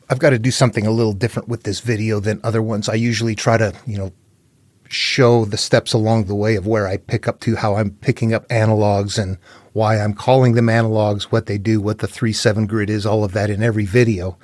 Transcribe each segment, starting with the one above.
I've got to do something a little different with this video than other ones. I usually try to, show the steps along the way of where I pick up to, how I'm picking up analogs and why I'm calling them analogs, what they do, what the 3-7 grid is, all of that in every video.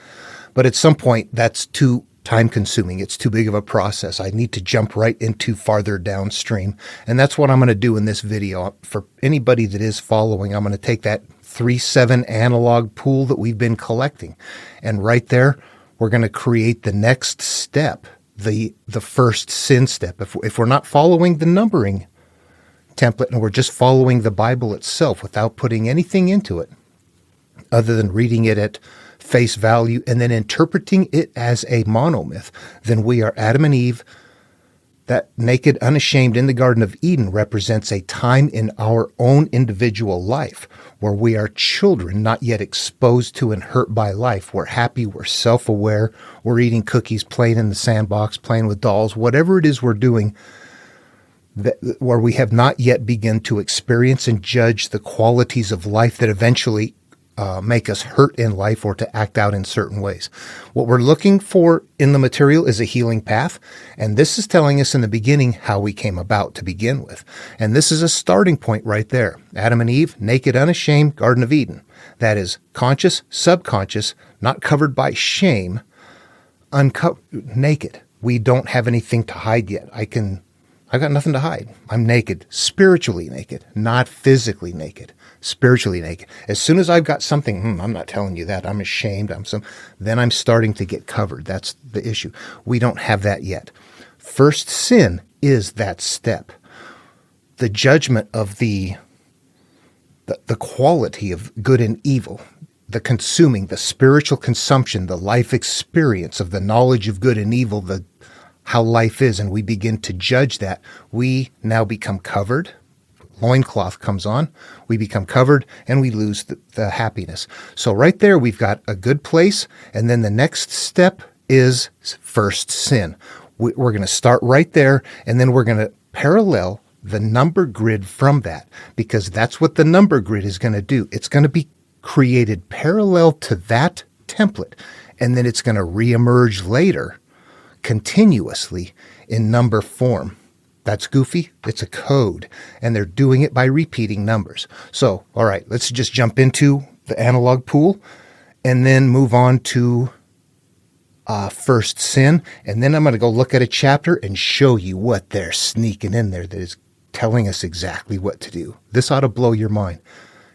But at some point, that's too time consuming. It's too big of a process. I need to jump right into farther downstream. And that's what I'm going to do in this video. For anybody that is following, I'm going to take that 3-7 analog pool that we've been collecting. And right there, we're going to create the next step, the first sin step. If we're not following the numbering template and we're just following the Bible itself without putting anything into it, other than reading it at face value and then interpreting it as a monomyth, then we are Adam and Eve. That naked, unashamed in the Garden of Eden represents a time in our own individual life where we are children not yet exposed to and hurt by life. We're happy, we're self-aware, we're eating cookies, playing in the sandbox, playing with dolls, whatever it is we're doing, where we have not yet begun to experience and judge the qualities of life that eventually make us hurt in life or to act out in certain ways. What we're looking for in the material is a healing path. And this is telling us in the beginning how we came about to begin with. And this is a starting point right there. Adam and Eve, naked, unashamed, Garden of Eden. That is conscious, subconscious, not covered by shame, naked. We don't have anything to hide yet. I got nothing to hide. I'm naked, spiritually naked, not physically naked, spiritually naked. As soon as I've got something, I'm not telling you that, I'm ashamed, then I'm starting to get covered. That's the issue. We don't have that yet. First sin is that step. The judgment of the quality of good and evil, the consuming, the spiritual consumption, the life experience of the knowledge of good and evil, how life is, and we begin to judge that, we now become covered. Loincloth comes on, we become covered, and we lose the happiness. So right there, we've got a good place, and then the next step is first sin. We're going to start right there, and then we're going to parallel the number grid from that, because that's what the number grid is going to do. It's going to be created parallel to that template, and then it's going to reemerge later continuously in number form. That's goofy. It's a code, and they're doing it by repeating numbers. So, all right, let's just jump into the analog pool and then move on to first sin. And then I'm going to go look at a chapter and show you what they're sneaking in there that is telling us exactly what to do. This ought to blow your mind.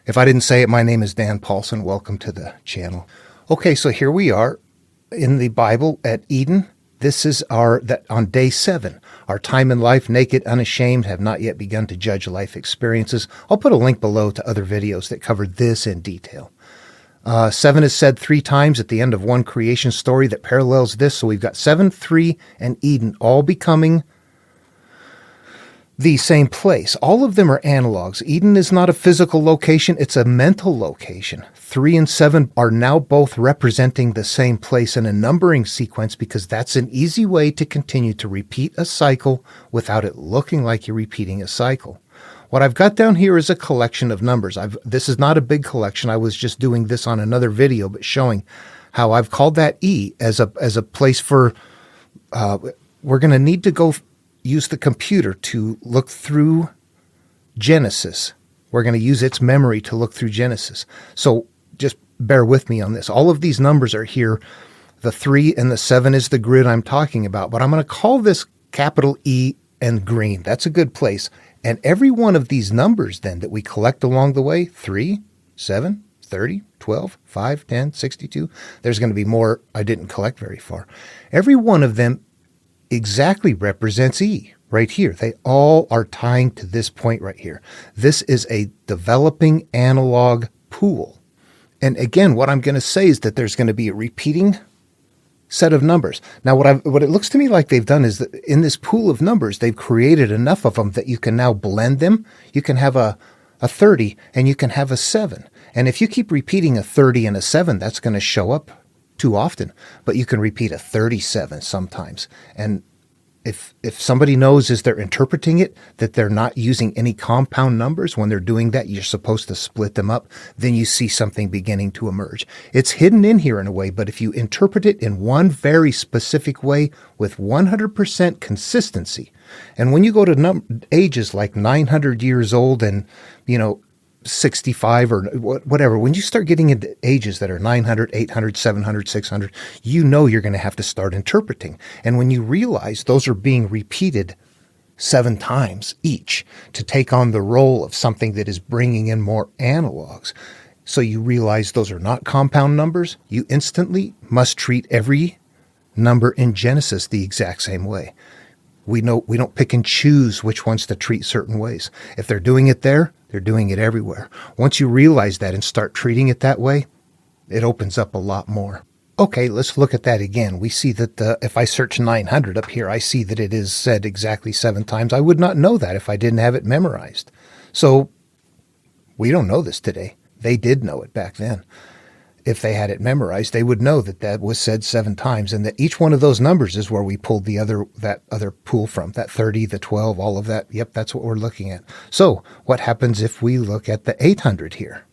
If I didn't say it, my name is Dan Paulson. Welcome to the channel. Okay, so here we are in the Bible at Eden. This is on day 7, our time in life, naked, unashamed, have not yet begun to judge life experiences. I'll put a link below to other videos that cover this in detail. 7 is said 3 times at the end of one creation story that parallels this. So we've got 7, 3, and Eden all becoming the same place. All of them are analogs. Eden is not a physical location, it's a mental location. 3 and 7 are now both representing the same place in a numbering sequence because that's an easy way to continue to repeat a cycle without it looking like you're repeating a cycle. What I've got down here is a collection of numbers. This is not a big collection. I was just doing this on another video, but showing how I've called that E as a place for, we're going to need to go use the computer to look through Genesis. We're going to use its memory to look through Genesis. So just bear with me on this. All of these numbers are here. The 3 and the 7 is the grid I'm talking about, but I'm going to call this capital E and green. That's a good place. And every one of these numbers then that we collect along the way, 3, 7, 30, 12, 5, 10, 62, there's going to be more I didn't collect very far. Every one of them exactly represents E right here. They all are tying to this point right here. This is a developing analog pool. And again, what I'm going to say is that there's going to be a repeating set of numbers. Now, what it looks to me like they've done is that in this pool of numbers, they've created enough of them that you can now blend them. You can have a 30 and you can have a 7. And if you keep repeating a 30 and a 7, that's going to show up too often, but you can repeat a 37 sometimes. And if somebody knows as they're interpreting it that they're not using any compound numbers when they're doing that, you're supposed to split them up, then you see something beginning to emerge. It's hidden in here in a way, but if you interpret it in one very specific way with 100% consistency, and when you go to ages like 900 years old and, 65 or whatever, when you start getting into ages that are 900, 800, 700, 600, you're going to have to start interpreting. And when you realize those are being repeated 7 times each to take on the role of something that is bringing in more analogs, so you realize those are not compound numbers, you instantly must treat every number in Genesis the exact same way. We don't pick and choose which ones to treat certain ways. If they're doing it there, they're doing it everywhere. Once you realize that and start treating it that way, it opens up a lot more. Okay, let's look at that again. We see that if I search 900 up here, I see that it is said exactly 7 times. I would not know that if I didn't have it memorized. So we don't know this today. They did know it back then. If they had it memorized, they would know that that was said 7 times, and that each one of those numbers is where we pulled that other pool from, that 30, the 12, all of that. Yep, that's what we're looking at. So what happens if we look at the 800 here?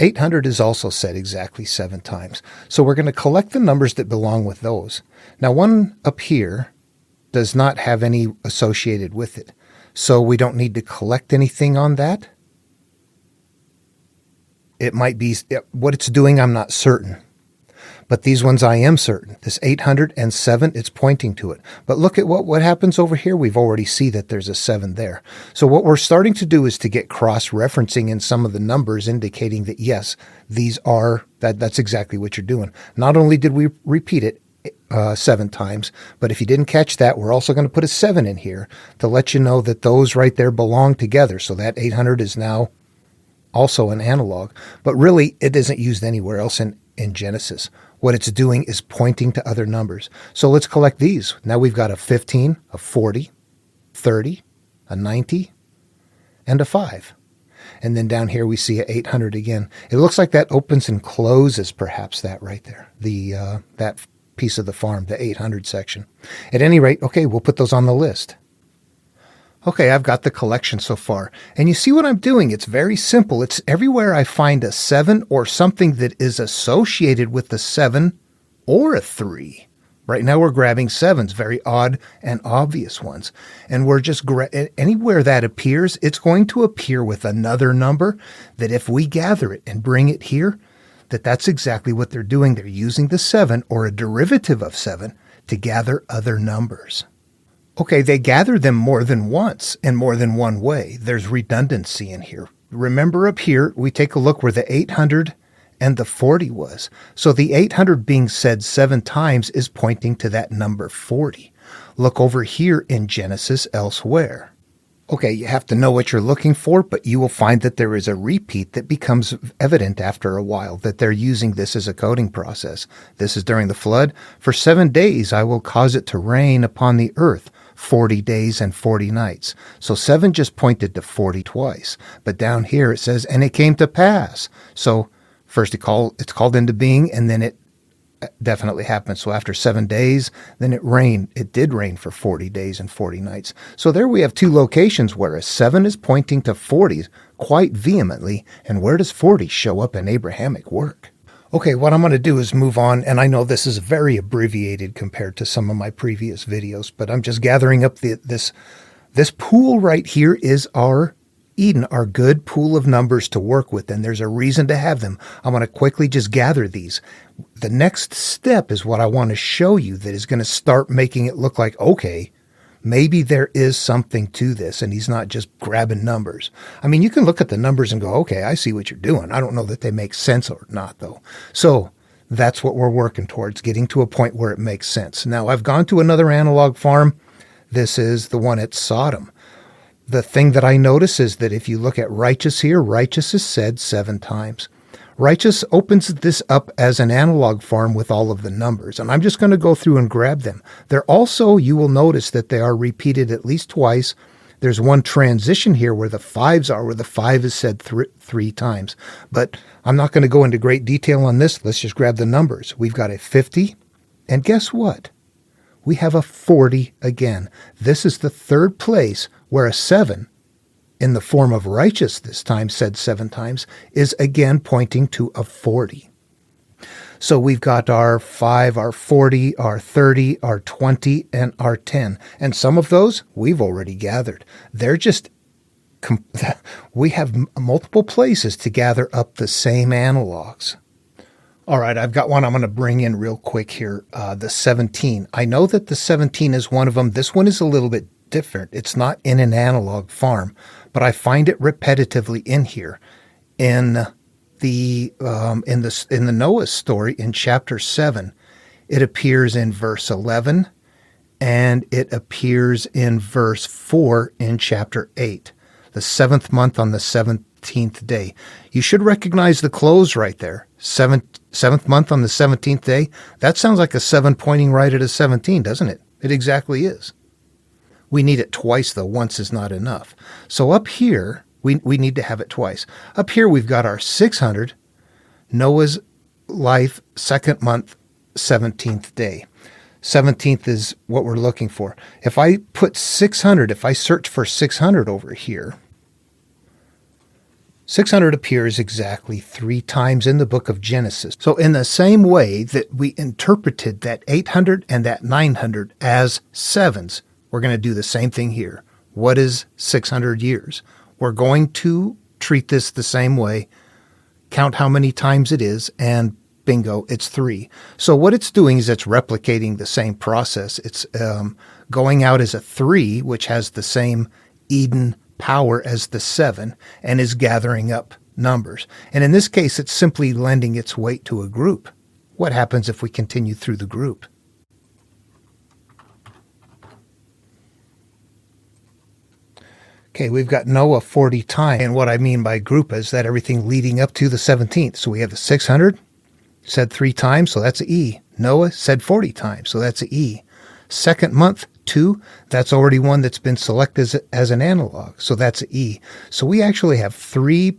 800 is also said exactly 7 times. So we're going to collect the numbers that belong with those. Now, one up here does not have any associated with it, so we don't need to collect anything on that. It might be what it's doing, I'm not certain. But these ones I am certain. This 807, it's pointing to it. But look at what happens over here. We've already see that there's a 7 there. So what we're starting to do is to get cross-referencing in some of the numbers, indicating that, yes, these are, that's exactly what you're doing. Not only did we repeat it 7 times, but if you didn't catch that, we're also going to put a 7 in here to let you know that those right there belong together. So that 800 is now also an analog, but really it isn't used anywhere else in Genesis. What it's doing is pointing to other numbers. So let's collect these. Now we've got a 15, a 40, 30, a 90, and a 5. And then down here we see a 800 again. It looks like that opens and closes perhaps that right there, that piece of the farm, the 800 section. At any rate, okay, we'll put those on the list. Okay, I've got the collection so far. And you see what I'm doing? It's very simple. It's everywhere I find a 7 or something that is associated with the 7 or a 3. Right now we're grabbing 7s, very odd and obvious ones. And we're just, anywhere that appears, it's going to appear with another number that if we gather it and bring it here, that's exactly what they're doing. They're using the 7 or a derivative of 7 to gather other numbers. Okay, they gather them more than once and more than one way. There's redundancy in here. Remember up here, we take a look where the 800 and the 40 was. So the 800 being said 7 times is pointing to that number 40. Look over here in Genesis elsewhere. Okay, you have to know what you're looking for, but you will find that there is a repeat that becomes evident after a while, that they're using this as a coding process. This is during the flood. For 7 days I will cause it to rain upon the earth, 40 days and 40 nights. So 7 just pointed to 40 twice. But down here it says, and it came to pass. So first it's called into being, and then it definitely happened. So after 7 days, then it rained. It did rain for 40 days and 40 nights. So there we have 2 locations where a 7 is pointing to 40 quite vehemently. And where does 40 show up in Abrahamic work? Okay, what I'm going to do is move on, and I know this is very abbreviated compared to some of my previous videos, but I'm just gathering up this pool right here is our Eden, our good pool of numbers to work with, and there's a reason to have them. I'm going to quickly just gather these. The next step is what I want to show you that is going to start making it look like, okay, maybe there is something to this, and he's not just grabbing numbers. I mean, you can look at the numbers and go, okay, I see what you're doing. I don't know that they make sense or not, though. So that's what we're working towards, getting to a point where it makes sense. Now, I've gone to another analog farm. This is the one at Sodom. The thing that I notice is that if you look at righteous here, righteous is said 7 times. Righteous opens this up as an analog farm with all of the numbers, and I'm just going to go through and grab them. They're also, you will notice that they are repeated at least twice. There's one transition here where the fives are, where the 5 is said three times. But I'm not going to go into great detail on this. Let's just grab the numbers. We've got a 50, and guess what? We have a 40 again. This is the third place where a 7, in the form of righteous this time, said 7 times, is again pointing to a 40. So we've got our 5, our 40, our 30, our 20, and our 10. And some of those we've already gathered. They're just, we have multiple places to gather up the same analogs. All right, I've got one I'm going to bring in real quick here, the 17. I know that the 17 is one of them. This one is a little bit different. It's not in an analog form, but I find it repetitively in here. In the Noah story in chapter 7, it appears in verse 11, and it appears in verse 4 in chapter 8. The 7th month on the 17th day. You should recognize the close right there. Seventh month on the 17th day. That sounds like a 7 pointing right at a 17, doesn't it? It exactly is. We need it twice, though. Once is not enough. So up here, we need to have it twice. Up here, we've got our 600, Noah's life, 2nd month, 17th day. 17th is what we're looking for. If I put 600, if I search for 600 over here, 600 appears exactly 3 times in the book of Genesis. So in the same way that we interpreted that 800 and that 900 as 7s, we're going to do the same thing here. What is 600 years? We're going to treat this the same way, count how many times it is, and bingo, it's 3. So what it's doing is it's replicating the same process. It's going out as a 3, which has the same Eden power as the 7, and is gathering up numbers. And in this case, it's simply lending its weight to a group. What happens if we continue through the group? Okay, we've got Noah 40 times. And what I mean by group is that everything leading up to the 17th. So we have the 600, said 3 times, so that's an E. Noah said 40 times, so that's an E. 2nd month, 2, that's already one that's been selected as an analog, so that's an E. So we actually have 3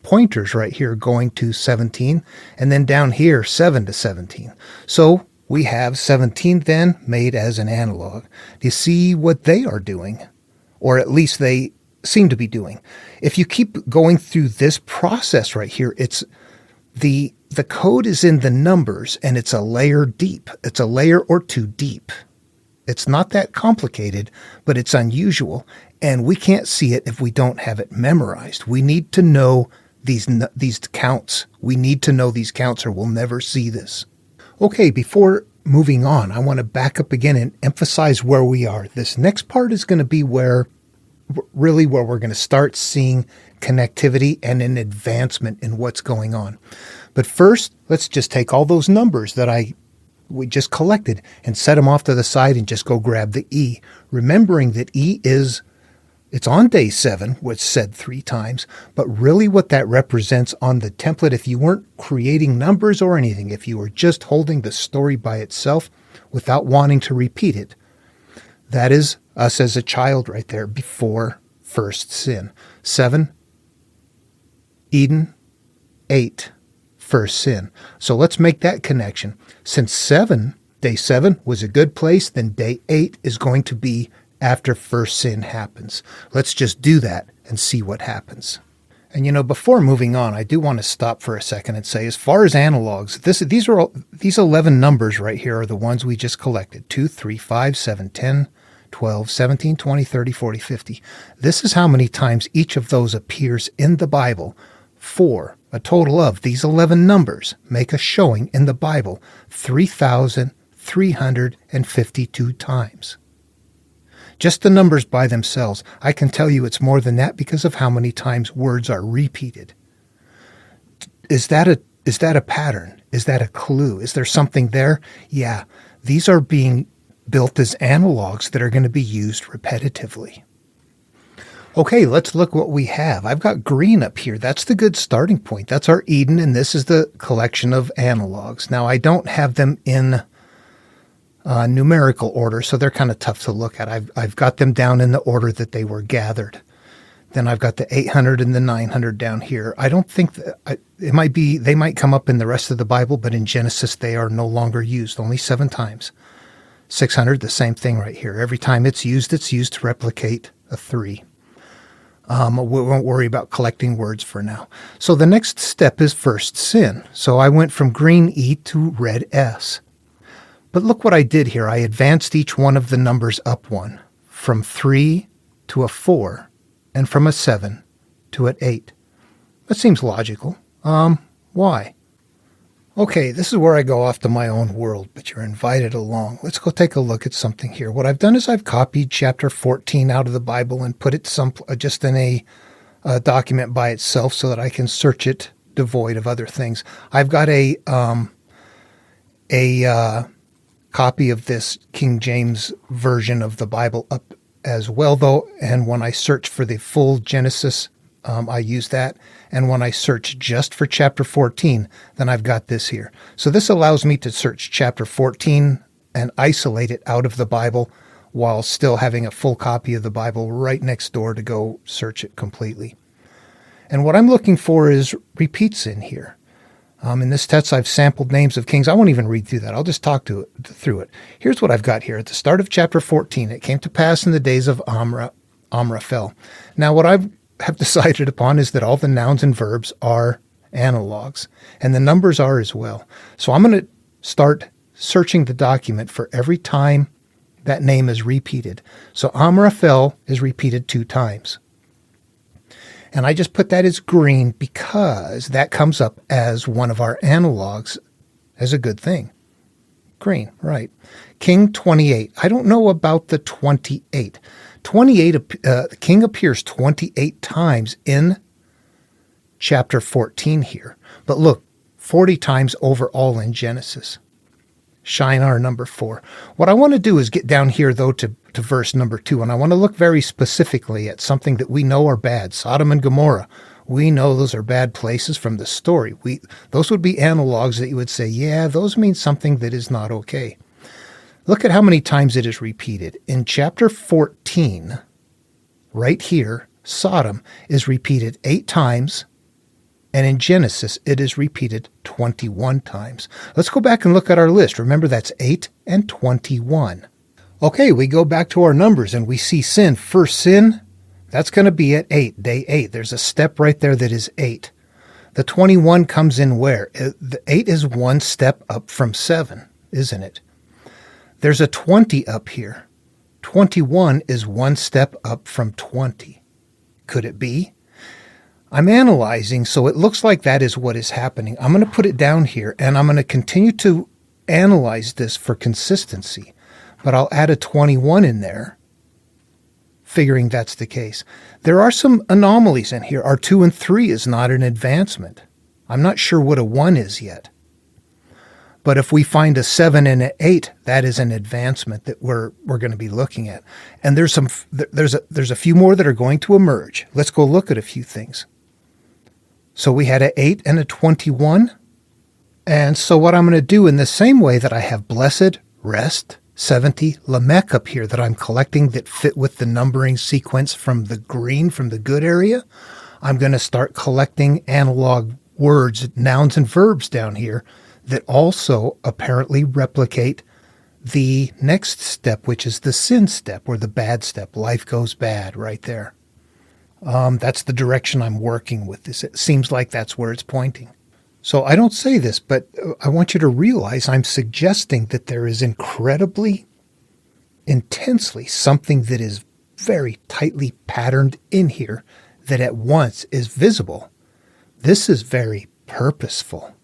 pointers right here going to 17, and then down here, 7 to 17. So we have 17 then made as an analog. Do you see what they are doing? Or at least they seem to be doing. If you keep going through this process right here, it's the code is in the numbers, and it's a layer deep. It's a layer or 2 deep. It's not that complicated, but it's unusual, and we can't see it if we don't have it memorized. We need to know these counts. We need to know these counts, or we'll never see this. Okay, before moving on, I want to back up again and emphasize where we are. This next part is going to be where we're going to start seeing connectivity and an advancement in what's going on. But first, let's just take all those numbers that we just collected and set them off to the side and just go grab the E. Remembering that E it's on day 7, which said 3 times, but really what that represents on the template, if you weren't creating numbers or anything, if you were just holding the story by itself without wanting to repeat it, that is us as a child right there before first sin. 7, Eden, 8, first sin. So let's make that connection. Since day 7 was a good place, then day 8 is going to be after first sin happens. Let's just do that and see what happens. And before moving on, I do want to stop for a second and say, as far as analogs, these 11 numbers right here are the ones we just collected. 2, 3, 5, 7, 10, 12, 17, 20, 30, 40, 50. This is how many times each of those appears in the Bible. 4, a total of these 11 numbers make a showing in the Bible 3,352 times. Just the numbers by themselves, I can tell you it's more than that because of how many times words are repeated. Is that a pattern? Is that a clue? Is there something there? Yeah, these are being built as analogs that are going to be used repetitively. Okay, let's look what we have. I've got green up here. That's the good starting point. That's our Eden, and this is the collection of analogs. Now, I don't have them in numerical order, so they're kind of tough to look at. I've got them down in the order that they were gathered. Then I've got the 800 and the 900 down here. I don't think that they might come up in the rest of the Bible, but in Genesis they are no longer used, only 7 times. 600, the same thing right here. Every time it's used to replicate a 3. We won't worry about collecting words for now. So the next step is first sin. So I went from green E to red S. But look what I did here. I advanced each one of the numbers up 1, from 3 to a 4, and from a 7 to an 8. That seems logical. Why? Okay, this is where I go off to my own world, but you're invited along. Let's go take a look at something here. What I've done is I've copied chapter 14 out of the Bible and put it just in a document by itself so that I can search it devoid of other things. I've got a copy of this King James version of the Bible up as well, though, and when I search for the full Genesis, I use that. And when I search just for chapter 14, then I've got this here. So this allows me to search chapter 14 and isolate it out of the Bible while still having a full copy of the Bible right next door to go search it completely. And what I'm looking for is repeats in here. In this text, I've sampled names of kings. I won't even read through that. I'll just talk through it. Here's what I've got here. At the start of chapter 14, it came to pass in the days of Amraphel. Now, what I have decided upon is that all the nouns and verbs are analogs, and the numbers are as well. So I'm going to start searching the document for every time that name is repeated. So Amraphel is repeated 2 times. And I just put that as green because that comes up as one of our analogs as a good thing. Green, right. King 28. I don't know about the 28. The king appears 28 times in chapter 14 here. But look, 40 times overall in Genesis. Shinar number 4. What I want to do is get down here, though, to verse number 2, and I want to look very specifically at something that we know are bad. Sodom and Gomorrah. We know those are bad places from the story. Those would be analogs that you would say, yeah, those mean something that is not okay. Look at how many times it is repeated. In chapter 14, right here, Sodom is repeated 8 times, and in Genesis, it is repeated 21 times. Let's go back and look at our list. Remember, that's 8 and 21. Okay, we go back to our numbers, and we see sin. First sin, that's going to be at 8, day 8. There's a step right there that is 8. The 21 comes in where? The 8 is 1 step up from 7, isn't it? There's a 20 up here. 21 is 1 step up from 20. Could it be? I'm analyzing, so it looks like that is what is happening. I'm going to put it down here, and I'm going to continue to analyze this for consistency. But I'll add a 21 in there, figuring that's the case. There are some anomalies in here. Our 2 and 3 is not an advancement. I'm not sure what a 1 is yet. But if we find a 7 and an 8, that is an advancement that we're going to be looking at. And there's a few more that are going to emerge. Let's go look at a few things. So we had an 8 and a 21. And so what I'm going to do in the same way that I have blessed, rest, 70, Lamech up here that I'm collecting that fit with the numbering sequence from the green, from the good area, I'm going to start collecting analog words, nouns, and verbs down here that also apparently replicate the next step, which is the sin step or the bad step. Life goes bad right there. That's the direction I'm working with this. It seems like that's where it's pointing. So I don't say this, but I want you to realize I'm suggesting that there is incredibly, intensely something that is very tightly patterned in here that at once is visible. This is very purposeful.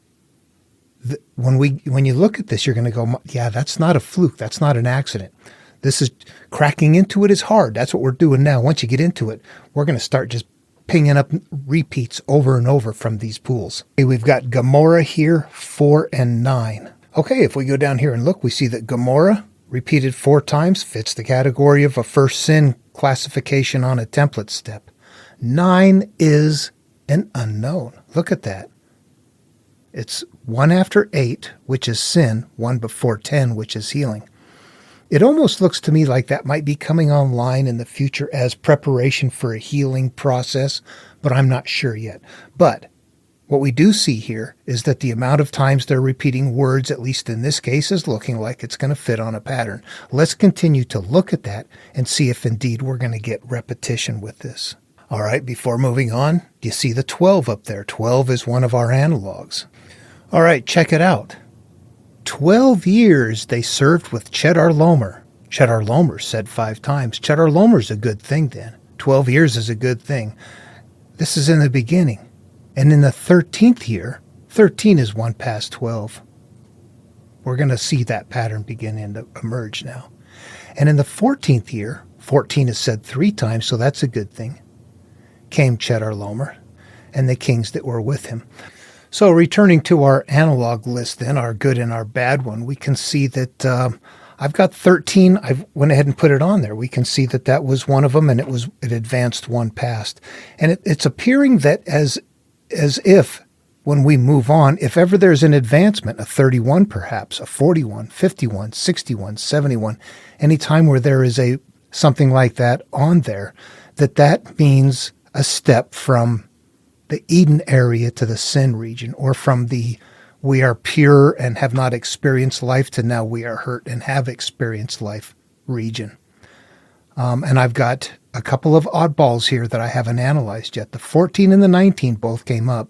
When you look at this, you're going to go, yeah, that's not a fluke. That's not an accident. This is cracking into it is hard. That's what we're doing now. Once you get into it, we're going to start just pinging up repeats over and over from these pools. Okay, we've got Gomorrah here, 4 and 9. Okay, if we go down here and look, we see that Gomorrah, repeated 4 times, fits the category of a first sin classification on a template step. 9 is an unknown. Look at that. It's 1 after 8, which is sin, 1 before 10, which is healing. It almost looks to me like that might be coming online in the future as preparation for a healing process, but I'm not sure yet. But what we do see here is that the amount of times they're repeating words, at least in this case, is looking like it's going to fit on a pattern. Let's continue to look at that and see if indeed we're going to get repetition with this. All right, before moving on, do you see the 12 up there? 12 is one of our analogs. All right, check it out. 12 years they served with Chedorlaomer. Chedorlaomer said 5 times. Chedorlaomer's a good thing then. 12 years is a good thing. This is in the beginning. And in the 13th year, 13 is 1 past 12. We're going to see that pattern begin to emerge now. And in the 14th year, 14 is said 3 times, so that's a good thing. Came Chedorlaomer and the kings that were with him. So returning to our analog list then, our good and our bad one, we can see that I've got 13. I went ahead and put it on there. We can see that that was one of them, and it advanced 1 past. And it's appearing that as if when we move on, if ever there's an advancement, a 31 perhaps, a 41, 51, 61, 71, any time where there is something like that on there, that means a step from the Eden area to the sin region, or from the we are pure and have not experienced life to now we are hurt and have experienced life region. And I've got a couple of oddballs here that I haven't analyzed yet. The 14 and the 19 both came up.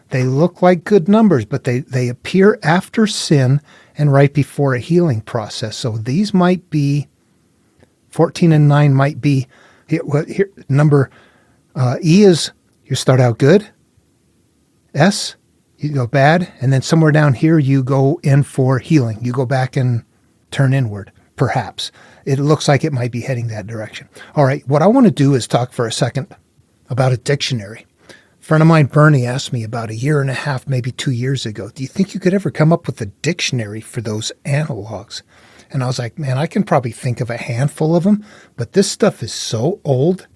They look like good numbers, but they appear after sin and right before a healing process. So these might be, 14 and 9 might be, here number, E is, you start out good. S, you go bad. And then somewhere down here, you go in for healing. You go back and turn inward, perhaps. It looks like it might be heading that direction. All right, what I want to do is talk for a second about a dictionary. A friend of mine, Bernie, asked me about 1.5 years, maybe 2 years ago, do you think you could ever come up with a dictionary for those analogs? And I was like, man, I can probably think of a handful of them, but this stuff is so old,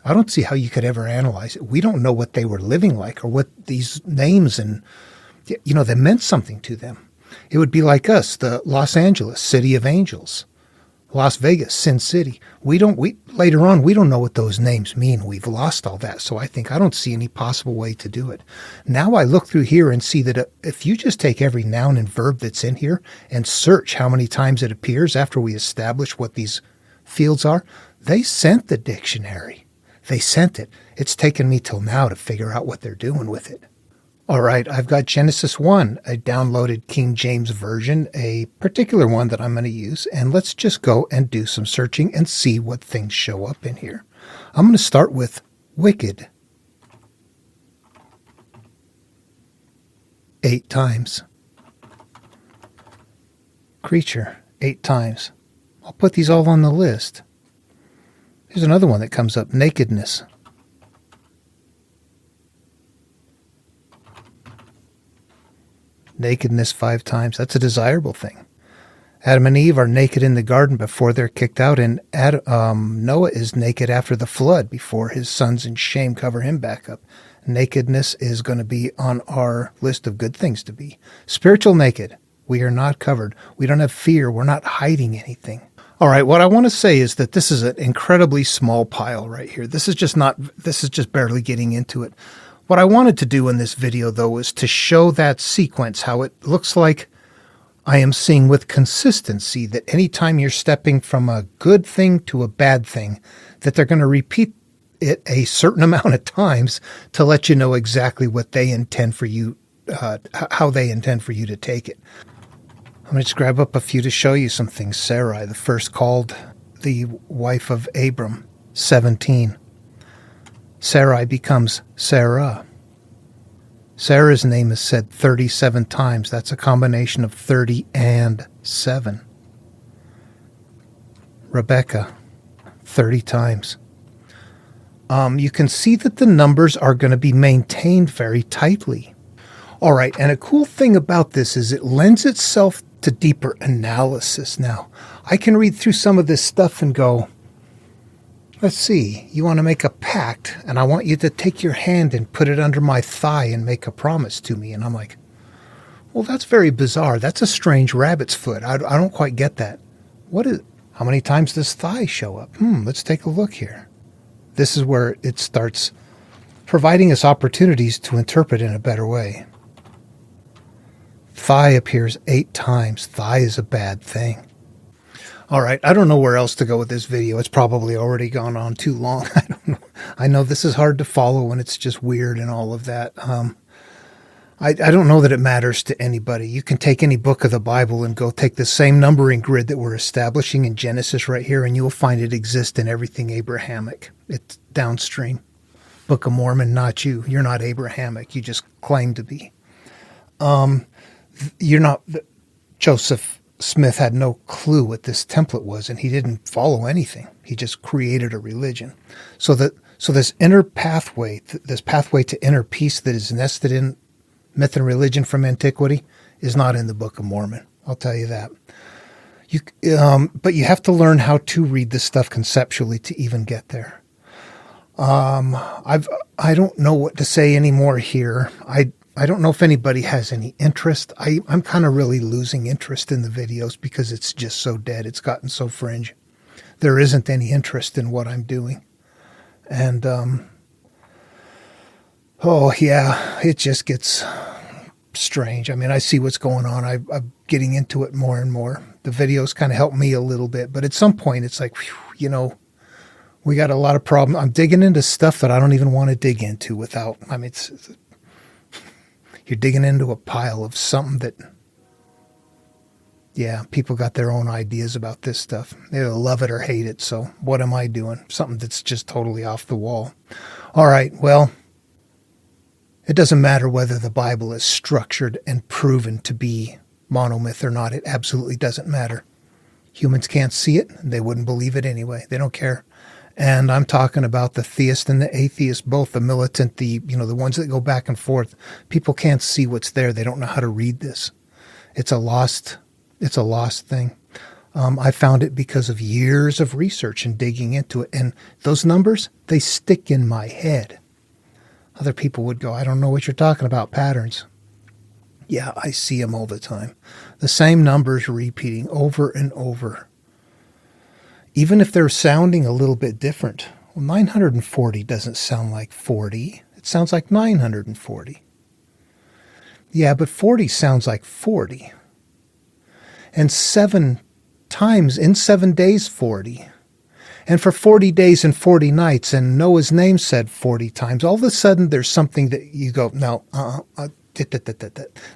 I don't see how you could ever analyze it. We don't know what they were living like or what these names and, they meant something to them. It would be like us, the Los Angeles, City of Angels. Las Vegas, Sin City. Later on, we don't know what those names mean. We've lost all that. So I don't see any possible way to do it. Now I look through here and see that if you just take every noun and verb that's in here and search how many times it appears after we establish what these fields are, they sent the dictionary. They sent it. It's taken me till now to figure out what they're doing with it. All right, I've got Genesis 1, a downloaded King James version, a particular one that I'm going to use, and let's just go and do some searching and see what things show up in here. I'm going to start with wicked. 8 times. Creature, 8 times. I'll put these all on the list. Here's another one that comes up, nakedness. Nakedness 5 times. That's a desirable thing. Adam and Eve are naked in the garden before they're kicked out, and Noah is naked after the flood before his sons in shame cover him back up. Nakedness is going to be on our list of good things to be. Spiritual naked. We are not covered. We don't have fear. We're not hiding anything. All right, what I want to say is that this is an incredibly small pile right here. This is just barely getting into it. What I wanted to do in this video, though, is to show that sequence, how it looks like I am seeing with consistency that anytime you're stepping from a good thing to a bad thing, that they're going to repeat it a certain amount of times to let you know exactly what they intend for you, how they intend for you to take it. I'm going to just grab up a few to show you some things. Sarai, the first called the wife of Abram, 17. Sarai becomes Sarah. Sarah's name is said 37 times. That's a combination of 30 and 7. Rebecca, 30 times. You can see that the numbers are going to be maintained very tightly. All right, and a cool thing about this is it lends itself to deeper analysis now. I can read through some of this stuff and go, let's see, you want to make a pact, and I want you to take your hand and put it under my thigh and make a promise to me. And I'm like, well, that's very bizarre. That's a strange rabbit's foot. I don't quite get that. How many times does thigh show up? Let's take a look here. This is where it starts providing us opportunities to interpret in a better way. Thigh appears 8 times. Thigh is a bad thing. All right, I don't know where else to go with this video. It's probably already gone on too long. I don't know. I know this is hard to follow and it's just weird and all of that. I don't know that it matters to anybody. You can take any book of the Bible and go take the same numbering grid that we're establishing in Genesis right here, and you'll find it exists in everything Abrahamic. It's downstream. Book of Mormon, not you. You're not Abrahamic. You just claim to be. You're not. Joseph Smith had no clue what this template was, and he didn't follow anything. He just created a religion. So this inner pathway, this pathway to inner peace that is nested in myth and religion from antiquity, is not in the Book of Mormon. I'll tell you that. But you have to learn how to read this stuff conceptually to even get there. I don't know what to say anymore here. I don't know if anybody has any interest. I'm kind of really losing interest in the videos because it's just so dead. It's gotten so fringe. There isn't any interest in what I'm doing. And, oh yeah, it just gets strange. I mean, I see what's going on. I'm getting into it more and more. The videos kind of help me a little bit, but at some point it's like, whew, we got a lot of problems. I'm digging into stuff that I don't even want to dig into without, I mean, you're digging into a pile of something that, yeah, people got their own ideas about this stuff. They either love it or hate it. So what am I doing? Something that's just totally off the wall. All right, well, it doesn't matter whether the Bible is structured and proven to be monomyth or not. It absolutely doesn't matter. Humans can't see it. They wouldn't believe it anyway. They don't care. And I'm talking about the theist and the atheist, both the militant, the ones that go back and forth. People can't see what's there. They don't know how to read this. It's a lost thing. I found it because of years of research and digging into it. And those numbers, they stick in my head. Other people would go, I don't know what you're talking about, patterns. Yeah, I see them all the time. The same numbers repeating over and over. Even if they're sounding a little bit different. Well, 940 doesn't sound like 40. It sounds like 940. Yeah, but 40 sounds like 40. And 7 times in 7 days, 40. And for 40 days and 40 nights, and Noah's name said 40 times, all of a sudden there's something that you go, no,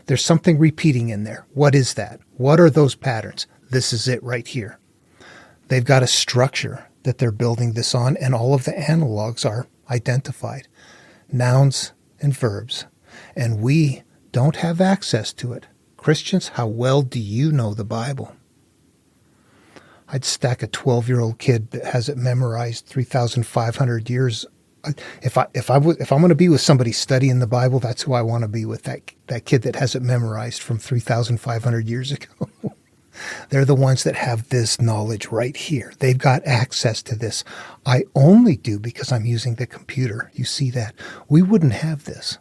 there's something repeating in there. What is that? What are those patterns? This is it right here. They've got a structure that they're building this on, and all of the analogs are identified. Nouns and verbs. And we don't have access to it. Christians, how well do you know the Bible? I'd stack a 12-year-old kid that has it memorized 3,500 years. If I'm going to be with somebody studying the Bible, that's who I want to be with, that kid that has it memorized from 3,500 years ago. They're the ones that have this knowledge right here. They've got access to this. I only do because I'm using the computer. You see that? We wouldn't have this.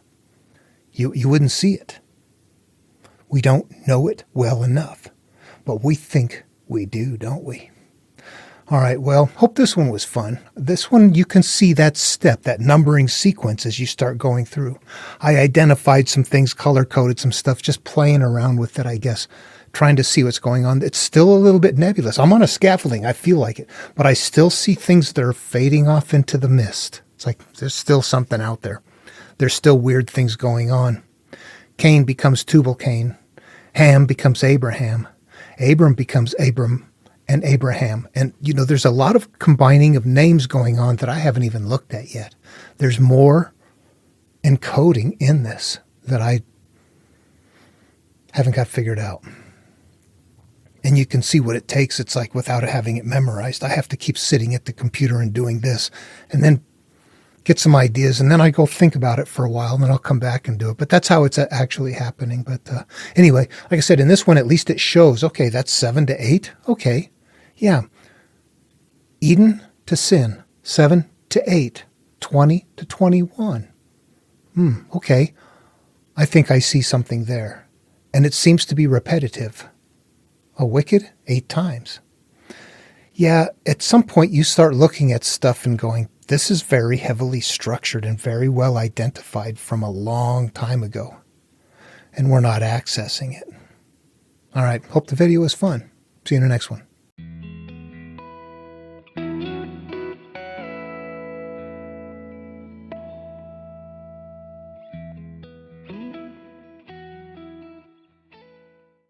You wouldn't see it. We don't know it well enough, but we think we do, don't we? All right, well, hope this one was fun. This one, you can see that step, that numbering sequence as you start going through. I identified some things, color-coded some stuff, just playing around with it, I guess, trying to see what's going on. It's still a little bit nebulous. I'm on a scaffolding. I feel like it. But I still see things that are fading off into the mist. It's like there's still something out there. There's still weird things going on. Cain becomes Tubal-Cain. Ham becomes Abraham. Abram becomes Abram and Abraham. And, there's a lot of combining of names going on that I haven't even looked at yet. There's more encoding in this that I haven't got figured out. And you can see what it takes. It's like without having it memorized, I have to keep sitting at the computer and doing this and then get some ideas. And then I go think about it for a while and then I'll come back and do it. But that's how it's actually happening. But anyway, like I said, in this one, at least it shows, okay, that's 7 to 8. Okay. Yeah. Eden to sin, 7 to 8, 20 to 21. Okay. I think I see something there. And it seems to be repetitive. A wicked 8 times. Yeah, at some point you start looking at stuff and going, this is very heavily structured and very well identified from a long time ago, and we're not accessing it. All right, hope the video was fun. See you in the next one.